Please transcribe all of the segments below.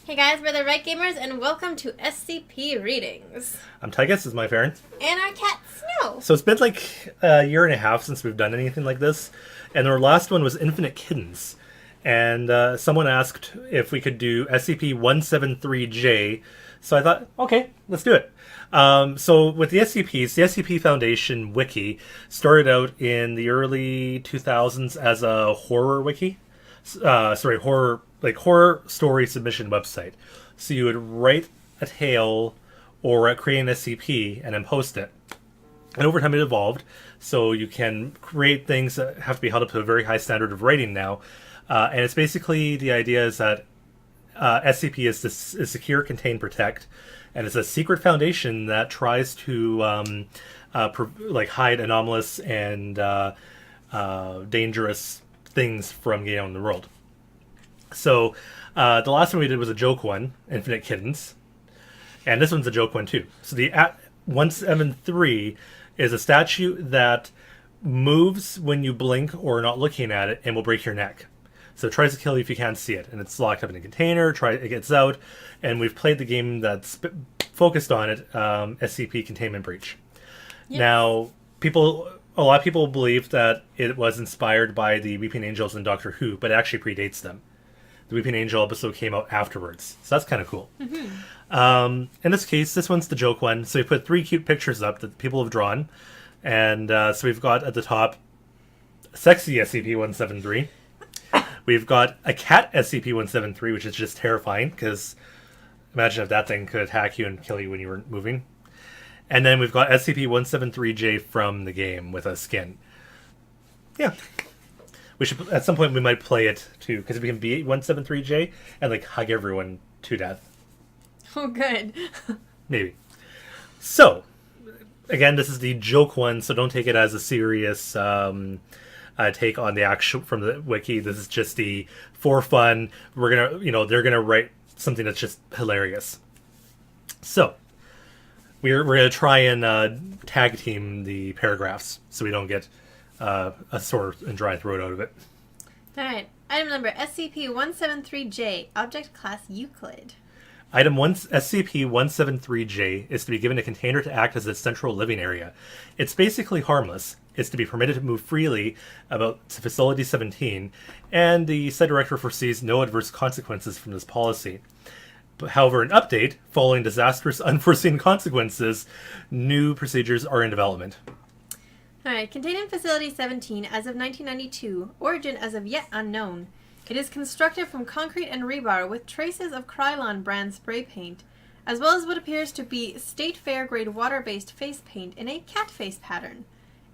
Hey guys, we're the Writegamers, and welcome to SCP Readings. I'm Tygus, this is my parent. And our cat, Snow. So it's been like a year and a half since we've done anything like this, and our last one was Infinite Kittens. And someone asked if we could do SCP-173-J, so I thought, okay, let's do it. So with the SCPs, the SCP Foundation wiki started out in the early 2000s as a horror wiki. Horror story submission website. So you would write a tale or create an SCP and then post it. And over time it evolved, so you can create things that have to be held up to a very high standard of writing now. And it's basically, the idea is that SCP is secure, contain, protect, and it's a secret foundation that tries to hide anomalous and dangerous things from getting out in the world. So the last one we did was a joke one, Infinite Kittens, and this one's a joke one too. So the 173 is a statue that moves when you blink or are not looking at it and will break your neck. So it tries to kill you if you can't see it, and it's locked up in a container. It gets out, and we've played the game that's focused on it, SCP Containment Breach. Yes. Now, a lot of people believe that it was inspired by the Weeping Angels in Doctor Who, but it actually predates them. The Weeping Angel episode came out afterwards, so that's kind of cool. Mm-hmm. In this case, this one's the joke one, so we put 3 cute pictures up that people have drawn, and so we've got at the top sexy SCP-173. We've got a cat SCP-173, which is just terrifying, because imagine if that thing could attack you and kill you when you weren't moving. And then we've got SCP-173-J from the game with a skin. Yeah. We should, at some point, we might play it, too, because we can be 173-J and, hug everyone to death. Oh, good. Maybe. So, again, this is the joke one, so don't take it as a serious take on the actual from the wiki. This is just the for fun. We're gonna, they're gonna write something that's just hilarious. So we're gonna try and tag team the paragraphs so we don't get a sore and dry throat out of it. All right. Item number SCP-173-J, Object Class Euclid. Item SCP-173-J is to be given a container to act as its central living area. It's basically harmless. It's to be permitted to move freely about Facility 17, and the site director foresees no adverse consequences from this policy. But, however, an update, following disastrous unforeseen consequences, new procedures are in development. Alright, contained in Facility 17 as of 1992, origin as of yet unknown. It is constructed from concrete and rebar with traces of Krylon brand spray paint, as well as what appears to be State Fair grade water-based face paint in a cat face pattern.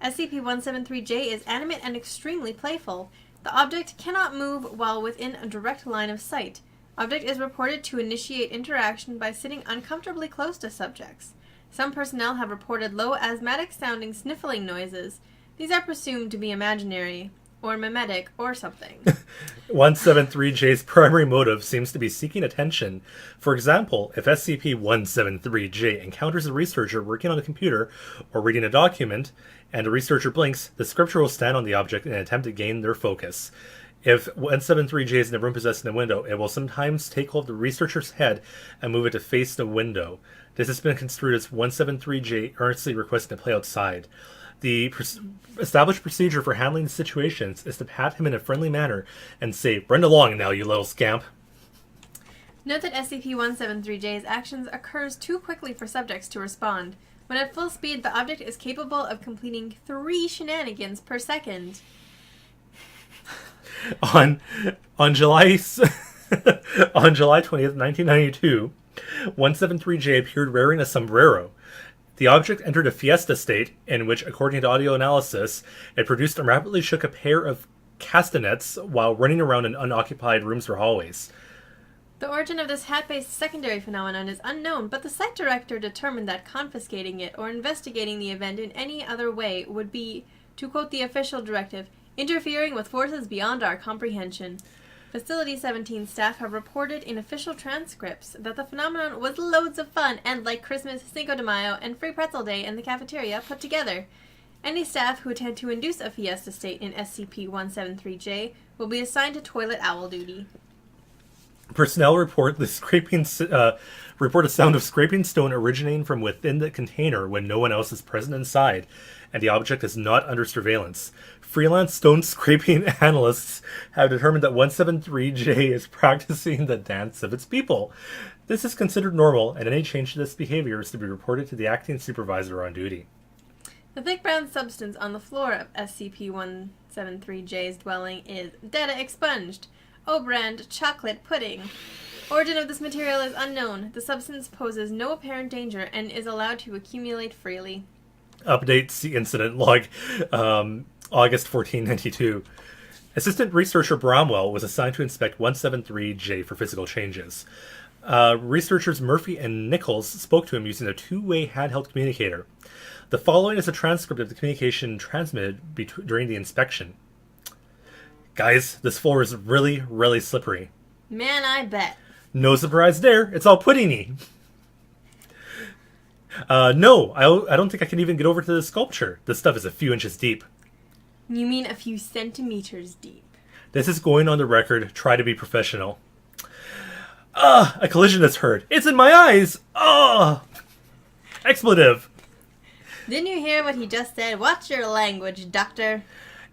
SCP-173-J is animate and extremely playful. The object cannot move while within a direct line of sight. Object is reported to initiate interaction by sitting uncomfortably close to subjects. Some personnel have reported low asthmatic-sounding sniffling noises. These are presumed to be imaginary, or mimetic, or something. 173-J's primary motive seems to be seeking attention. For example, if SCP-173-J encounters a researcher working on a computer or reading a document, and a researcher blinks, the scripture will stand on the object in an attempt to gain their focus. If 173-J is in a room possessing a window, it will sometimes take hold of the researcher's head and move it to face the window. This has been construed as 173-J earnestly requesting to play outside. The established procedure for handling situations is to pat him in a friendly manner and say, "Run along now, you little scamp." Note that SCP-173-J's actions occurs too quickly for subjects to respond. When at full speed, the object is capable of completing 3 shenanigans per second. On July 20th, 1992, 173-J appeared wearing a sombrero. The object entered a fiesta state in which, according to audio analysis, it produced and rapidly shook a pair of castanets while running around in unoccupied rooms or hallways. The origin of this hat-based secondary phenomenon is unknown, but the site director determined that confiscating it or investigating the event in any other way would be, to quote the official directive, interfering with forces beyond our comprehension. Facility 17 staff have reported in official transcripts that the phenomenon was loads of fun and like Christmas, Cinco de Mayo, and Free Pretzel Day in the cafeteria put together. Any staff who attempt to induce a fiesta state in SCP-173-J will be assigned to toilet owl duty. Personnel report report a sound of scraping stone originating from within the container when no one else is present inside, and the object is not under surveillance. Freelance stone scraping analysts have determined that 173J is practicing the dance of its people. This is considered normal, and any change to this behavior is to be reported to the acting supervisor on duty. The thick brown substance on the floor of SCP-173-J's dwelling is data expunged. O-brand chocolate pudding. Origin of this material is unknown. The substance poses no apparent danger and is allowed to accumulate freely. Update, see incident log, August 1492. Assistant Researcher Bromwell was assigned to inspect 173J for physical changes. Researchers Murphy and Nichols spoke to him using a two-way handheld communicator. The following is a transcript of the communication transmitted during the inspection. Guys, this floor is really, really slippery. Man, I bet. No surprise there. It's all puddingy. No, I don't think I can even get over to the sculpture. This stuff is a few inches deep. You mean a few centimeters deep? This is going on the record. Try to be professional. A collision has occurred. It's in my eyes. Expletive. Didn't you hear what he just said? Watch your language, Doctor.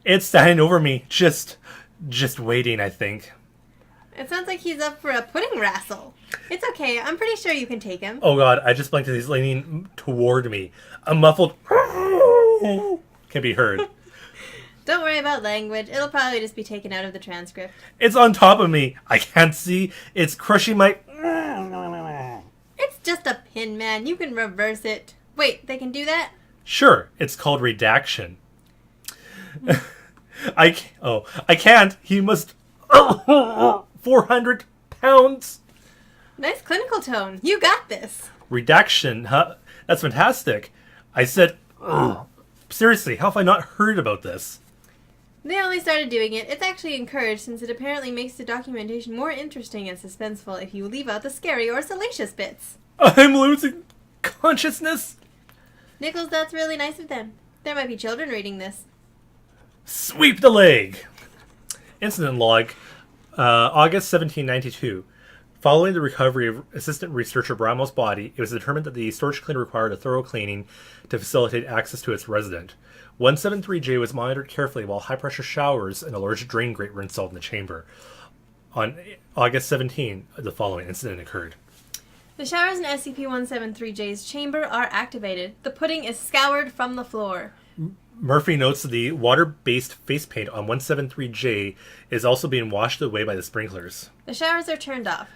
It's standing over me. Just waiting, I think. It sounds like he's up for a pudding wrestle. It's okay. I'm pretty sure you can take him. Oh god, I just blinked and he's leaning toward me. A muffled can be heard. Don't worry about language. It'll probably just be taken out of the transcript. It's on top of me. I can't see. It's crushing my... It's just a pin, man. You can reverse it. Wait, they can do that? Sure, it's called redaction. I can't. He must... 400 pounds. Nice clinical tone. You got this. Redaction, huh? That's fantastic. I said... Seriously, how have I not heard about this? They only started doing it. It's actually encouraged since it apparently makes the documentation more interesting and suspenseful if you leave out the scary or salacious bits. I'm losing consciousness. Nichols, that's really nice of them. There might be children reading this. Sweep the leg. Incident log, August 1792. Following the recovery of Assistant Researcher Bramwell's body, it was determined that the storage cleaner required a thorough cleaning to facilitate access to its resident. 173J was monitored carefully while high-pressure showers and a large drain grate were installed in the chamber. On August 17, the following incident occurred. The showers in SCP-173-J's chamber are activated. The pudding is scoured from the floor. Murphy notes that the water-based face paint on 173J is also being washed away by the sprinklers. The showers are turned off.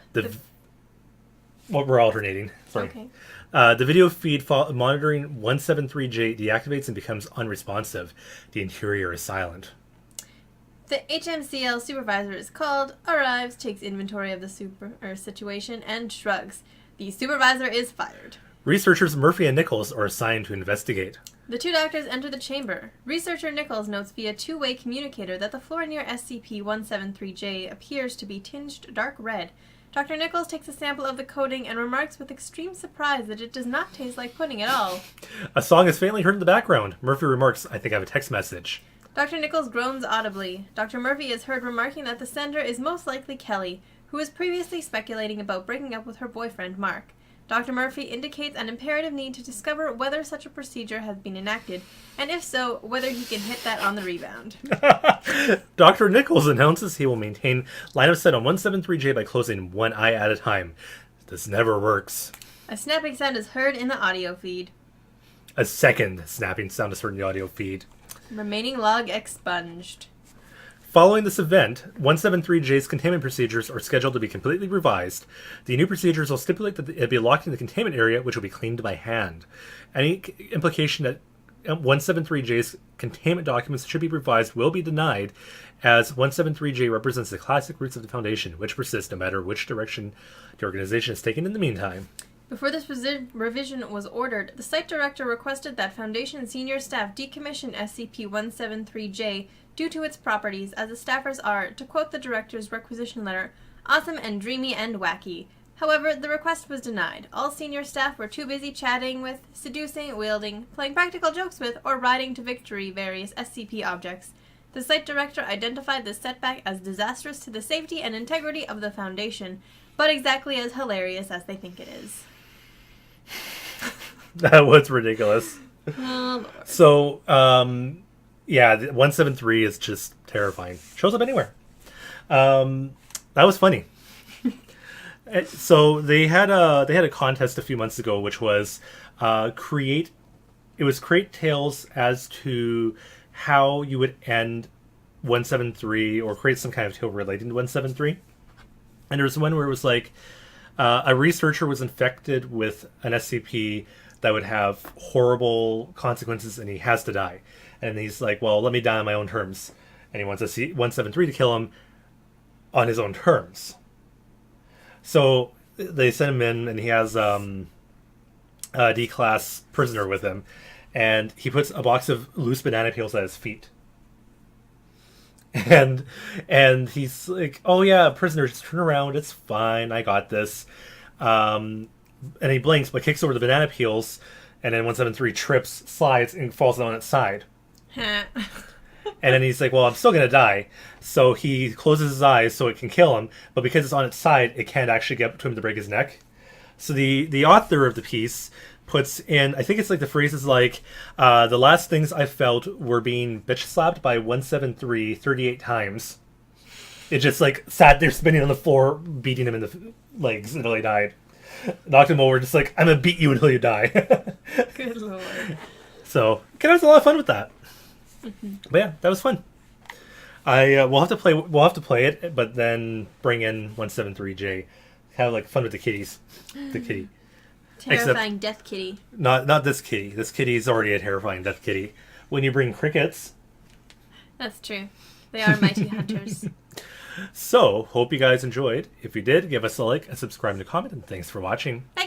We're alternating. Sorry. Okay. The video feed monitoring 173J deactivates and becomes unresponsive. The interior is silent. The HMCL supervisor is called, arrives, takes inventory of the situation, and shrugs. The supervisor is fired. Researchers Murphy and Nichols are assigned to investigate. The two doctors enter the chamber. Researcher Nichols notes via two-way communicator that the floor near SCP-173-J appears to be tinged dark red. Dr. Nichols takes a sample of the coating and remarks with extreme surprise that it does not taste like pudding at all. A song is faintly heard in the background. Murphy remarks, I think I have a text message. Dr. Nichols groans audibly. Dr. Murphy is heard remarking that the sender is most likely Kelly, who was previously speculating about breaking up with her boyfriend, Mark. Dr. Murphy indicates an imperative need to discover whether such a procedure has been enacted, and if so, whether he can hit that on the rebound. Dr. Nichols announces he will maintain line of sight on 173J by closing one eye at a time. This never works. A snapping sound is heard in the audio feed. A second snapping sound is heard in the audio feed. Remaining log expunged. Following this event, 173J's containment procedures are scheduled to be completely revised. The new procedures will stipulate that it be locked in the containment area, which will be cleaned by hand. Any implication that 173J's containment documents should be revised will be denied, as 173J represents the classic roots of the Foundation, which persist no matter which direction the organization has taken in the meantime. Before this revision was ordered, the site director requested that Foundation senior staff decommission SCP-173-J due to its properties, as the staffers are, to quote the director's requisition letter, awesome and dreamy and wacky. However, the request was denied. All senior staff were too busy chatting with, seducing, wielding, playing practical jokes with, or riding to victory various SCP objects. The site director identified the setback as disastrous to the safety and integrity of the Foundation, but exactly as hilarious as they think it is. That was ridiculous. Oh, Lord. So, yeah, 173 is just terrifying. Shows up anywhere. That was funny. So they had a contest a few months ago, which was create tales as to how you would end 173 or create some kind of tale relating to 173. And there was one where it was like a researcher was infected with an SCP that would have horrible consequences, and he has to die. And he's like, well, let me die on my own terms. And he wants 173 to kill him on his own terms. So they send him in, and he has a D-class prisoner with him. And he puts a box of loose banana peels at his feet. And he's like, oh yeah, prisoner, just turn around. It's fine. I got this. And he blinks, but kicks over the banana peels. And then 173 trips, slides, and falls down its side. And then he's like, well, I'm still going to die. So he closes his eyes so it can kill him. But because it's on its side, it can't actually get to him to break his neck. So the author of the piece puts in, I think it's like the phrases like, the last things I felt were being bitch slapped by 173 38 times. It just like sat there spinning on the floor, beating him in the legs until he died. Knocked him over, just like, I'm gonna beat you until you die. Good Lord. So, kind of was a lot of fun with that. Mm-hmm. But yeah, that was fun. We'll have to play it, but then bring in 173-J. Have like fun with the kitties. The kitty. Terrifying death kitty. Not this kitty. This kitty is already a terrifying death kitty. When you bring crickets. That's true. They are mighty hunters. So, hope you guys enjoyed. If you did, give us a like, and subscribe and a comment, and thanks for watching. Bye.